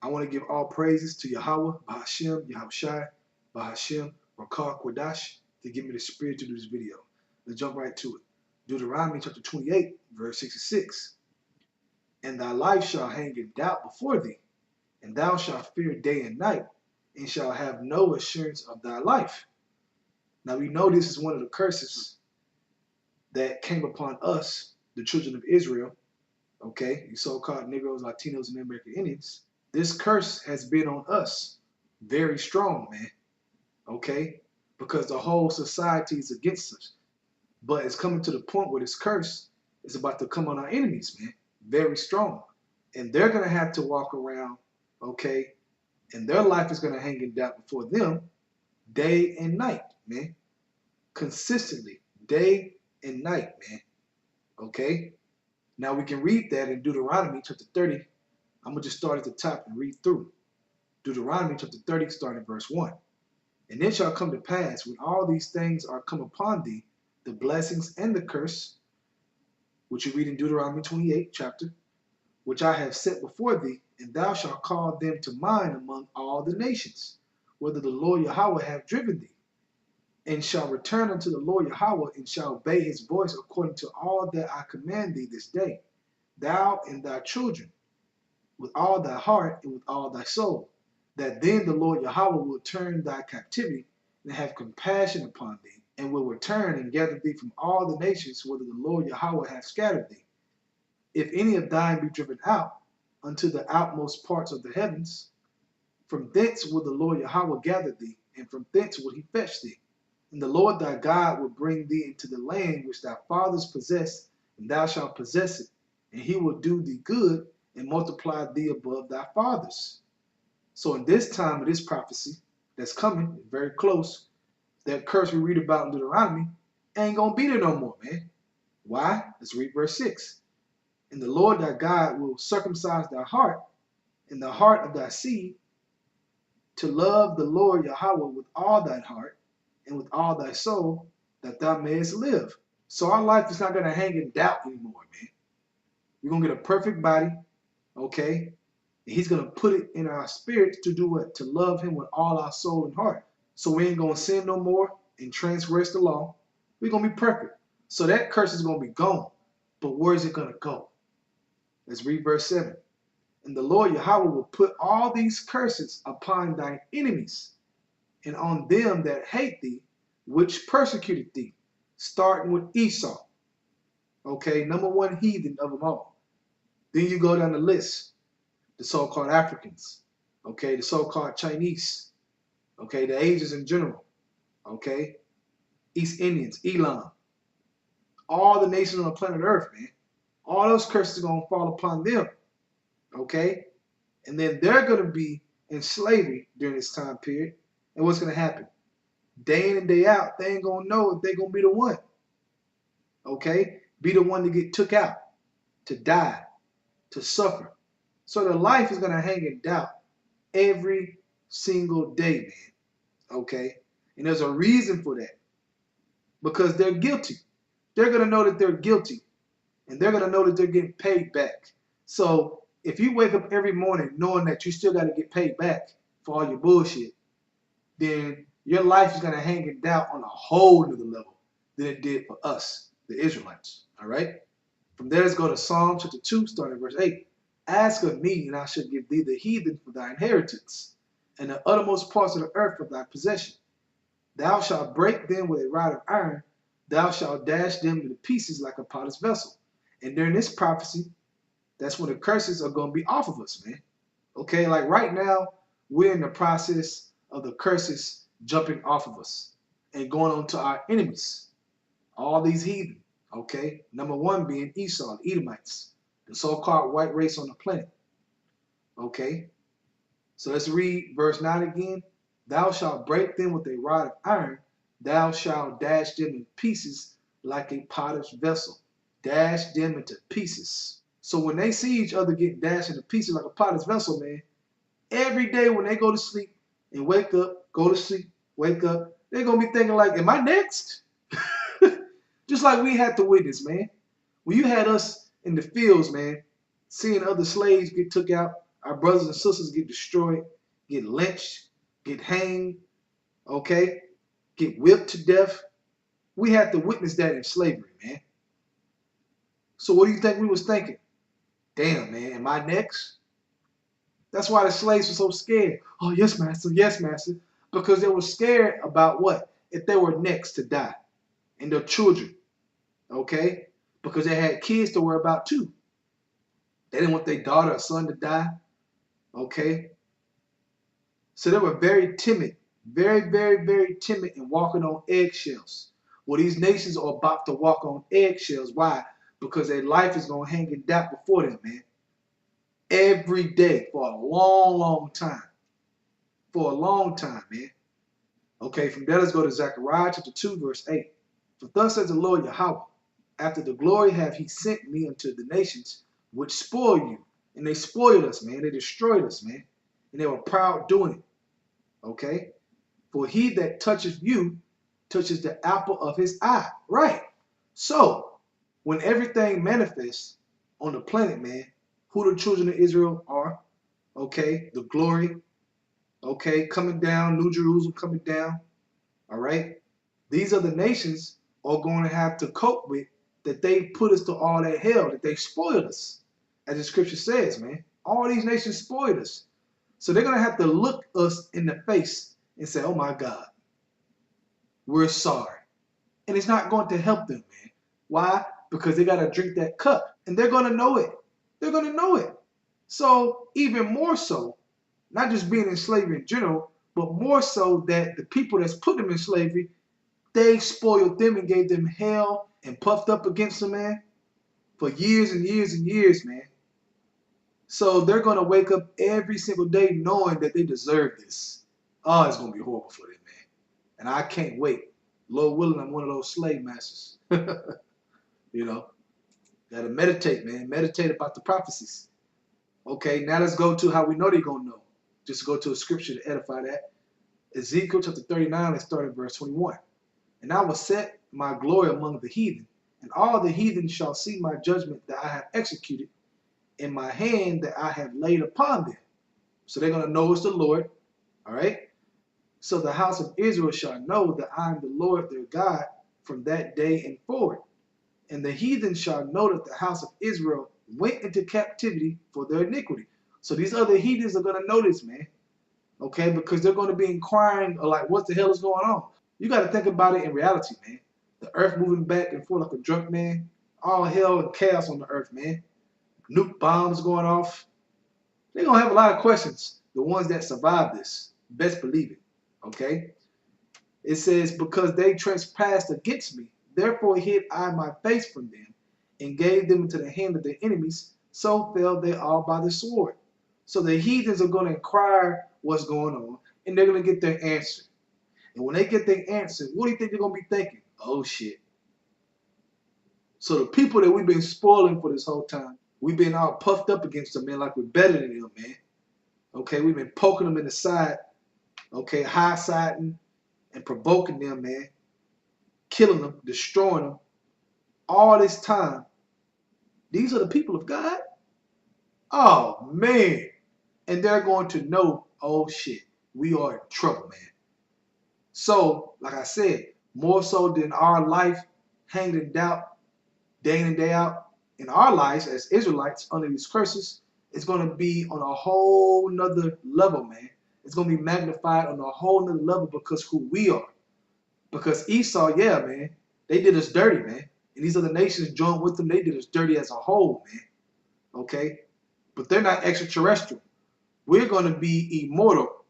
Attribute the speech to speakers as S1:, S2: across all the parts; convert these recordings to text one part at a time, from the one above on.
S1: I want to give all praises to Yahweh, Bahashem, Yahushai, Bahashem, Rakar Kwadash, to give me the spirit to do this video. Let's jump right to it. Deuteronomy chapter 28, verse 66. And thy life shall hang in doubt before thee, and thou shalt fear day and night, and shalt have no assurance of thy life. Now we know this is one of the curses that came upon us, the children of Israel, okay, you so-called Negroes, Latinos, and American Indians. This curse has been on us very strong, man, okay, because the whole society is against us. But it's coming to the point where this curse is about to come on our enemies, man, very strong. And they're going to have to walk around, okay, and their life is going to hang in doubt before them day and night, man, consistently, day and night, man, okay? Now we can read that in Deuteronomy chapter 30. I'm going to just start at the top and read through. Deuteronomy chapter 30, starting at verse 1. And it shall come to pass, when all these things are come upon thee, the blessings and the curse, which you read in Deuteronomy 28 chapter, which I have set before thee, and thou shalt call them to mind among all the nations, whether the Lord Yahweh have driven thee, and shall return unto the Lord Yahweh, and shall obey his voice according to all that I command thee this day, thou and thy children, with all thy heart and with all thy soul, that then the Lord Yahweh will turn thy captivity and have compassion upon thee, and will return and gather thee from all the nations whither the Lord Yahweh hath scattered thee. If any of thine be driven out unto the outmost parts of the heavens, from thence will the Lord Yahweh gather thee, and from thence will he fetch thee. And the Lord thy God will bring thee into the land which thy fathers possessed, and thou shalt possess it, and he will do thee good and multiply thee above thy fathers. So in this time of this prophecy that's coming, very close, that curse we read about in Deuteronomy ain't going to be there no more, man. Why? Let's read verse 6. And the Lord thy God will circumcise thy heart and the heart of thy seed to love the Lord Yahweh with all thy heart and with all thy soul, that thou mayest live. So our life is not going to hang in doubt anymore, man. We're going to get a perfect body, okay? And he's going to put it in our spirits to do what? To love him with all our soul and heart. So we ain't going to sin no more and transgress the law. We're going to be perfect. So that curse is going to be gone. But where is it going to go? Let's read verse 7. And the Lord Yahweh will put all these curses upon thine enemies and on them that hate thee, which persecuted thee, starting with Esau. Okay, number one heathen of them all. Then you go down the list. The so-called Africans, okay, the so-called Chinese, okay, the Asians in general, okay, East Indians, Elam, all the nations on the planet Earth, man. All those curses are going to fall upon them, okay? And then they're going to be in slavery during this time period. And what's going to happen? Day in and day out, they ain't going to know if they're going to be the one, okay? Be the one to get took out, to die, to suffer. So their life is going to hang in doubt every single day, man, okay? And there's a reason for that, because they're guilty. They're going to know that they're guilty, and they're going to know that they're getting paid back. So if you wake up every morning knowing that you still got to get paid back for all your bullshit, then your life is going to hang in doubt on a whole nother level than it did for us, the Israelites, all right? From there, let's go to Psalm chapter 2, starting at verse 8. Ask of me, and I shall give thee the heathen for thy inheritance, and the uttermost parts of the earth for thy possession. Thou shalt break them with a rod of iron, thou shalt dash them to pieces like a potter's vessel. And during this prophecy, that's when the curses are going to be off of us, man. Okay, like right now, we're in the process of the curses jumping off of us and going on to our enemies, all these heathen, okay? Number one being Esau, the Edomites, the so-called white race on the planet. Okay? So let's read verse 9 again. Thou shalt break them with a rod of iron. Thou shalt dash them in pieces like a potter's vessel. Dash them into pieces. So when they see each other get dashed into pieces like a potter's vessel, man, every day when they go to sleep and wake up, go to sleep, wake up, they're going to be thinking like, am I next? Just like we had to witness, man. When you had us in the fields, man, seeing other slaves get took out, Our brothers and sisters get destroyed, get lynched, get hanged, okay, get whipped to death. We had to witness that in slavery, man. So what do you think we was thinking? Damn, man, am I next? That's why the slaves were so scared. Oh, yes, master, yes, master. Because they were scared about what? If they were next to die. And their children, okay? Because they had kids to worry about too. They didn't want their daughter or son to die, okay? So they were very timid, very, very, very timid and walking on eggshells. Well, these nations are about to walk on eggshells. Why? Because their life is going to hang in doubt before them, man. Every day for a long, long time. For a long time, man. Okay, from there, let's go to Zechariah chapter 2, verse 8. For thus says the Lord Yahweh, after the glory have he sent me unto the nations which spoil you. And they spoiled us, man. They destroyed us, man. And they were proud doing it. Okay? For he that toucheth you touches the apple of his eye. Right. So, when everything manifests on the planet, man, who the children of Israel are, okay, the glory, okay, coming down, New Jerusalem coming down, all right? These are the nations are going to have to cope with that they put us to all that hell, that they spoiled us. As the scripture says, man, all these nations spoiled us. So they're going to have to look us in the face and say, oh my God, we're sorry. And it's not going to help them, man. Why? Because they got to drink that cup and they're going to know it. They're going to know it. So even more so, not just being in slavery in general, but more so that the people that's put them in slavery, they spoiled them and gave them hell and puffed up against them, man, for years and years and years, man. So they're going to wake up every single day knowing that they deserve this. Oh, it's going to be horrible for them, man. And I can't wait. Lord willing, I'm one of those slave masters. You know, got to meditate, man. Meditate about the prophecies. Okay, now let's go to how we know they're going to know. Just go to a scripture to edify that. Ezekiel chapter 39, let's start at verse 21. And I will set my glory among the heathen, and all the heathen shall see my judgment that I have executed in my hand that I have laid upon them. So they're going to know it's the Lord, all right? So the house of Israel shall know that I am the Lord their God from that day and forward. And the heathen shall know that the house of Israel went into captivity for their iniquity. So these other heathens are going to know this, man. Okay, because they're going to be inquiring, like, what the hell is going on? You got to think about it in reality, man. The earth moving back and forth like a drunk man. All hell and chaos on the earth, man. Nuke bombs going off. They're going to have a lot of questions. The ones that survive this. Best believe it. Okay? It says, because they trespassed against me, therefore hid I my face from them, and gave them into the hand of their enemies, so fell they all by the sword. So the heathens are going to inquire what's going on, and they're going to get their answer. And when they get their answer, what do you think they're going to be thinking? Oh, shit. So the people that we've been spoiling for this whole time, we've been all puffed up against them, man, like we're better than them, man. Okay, we've been poking them in the side, okay, high-siding and provoking them, man, killing them, destroying them. All this time, these are the people of God? Oh, man. And they're going to know, oh, shit, we are in trouble, man. So, like I said, more so than our life hanging in doubt day in and day out, in our lives as Israelites under these curses, it's going to be on a whole nother level, man. It's going to be magnified on a whole nother level because who we are. Because Esau, yeah, man, they did us dirty, man. And these other nations joined with them. They did us dirty as a whole, man. Okay? But they're not extraterrestrial. We're going to be immortal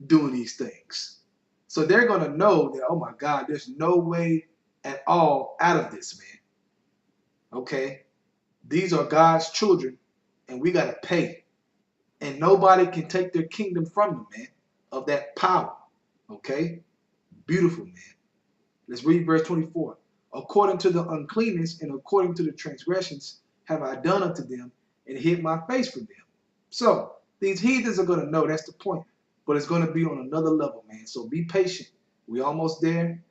S1: doing these things. So they're going to know that, oh my God, there's no way at all out of this, man. Okay? These are God's children, and we got to pay. And nobody can take their kingdom from them, man, of that power. Okay? Beautiful, man. Let's read verse 24. According to the uncleanness and according to the transgressions have I done unto them, and hid my face from them. So, these heathens are going to know, that's the point. But it's going to be on another level, man. So be patient. We're almost there.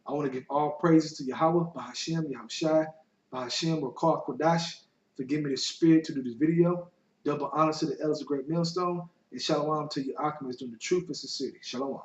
S1: I want to give all praises to Yahweh, Bahashem, Yahushai, Bahashem, Rakar Kodash, for giving me the spirit to do this video. Double honor to the elders of Great Millstone, and shalom to your alchemists doing the truth and sincerity. Shalom.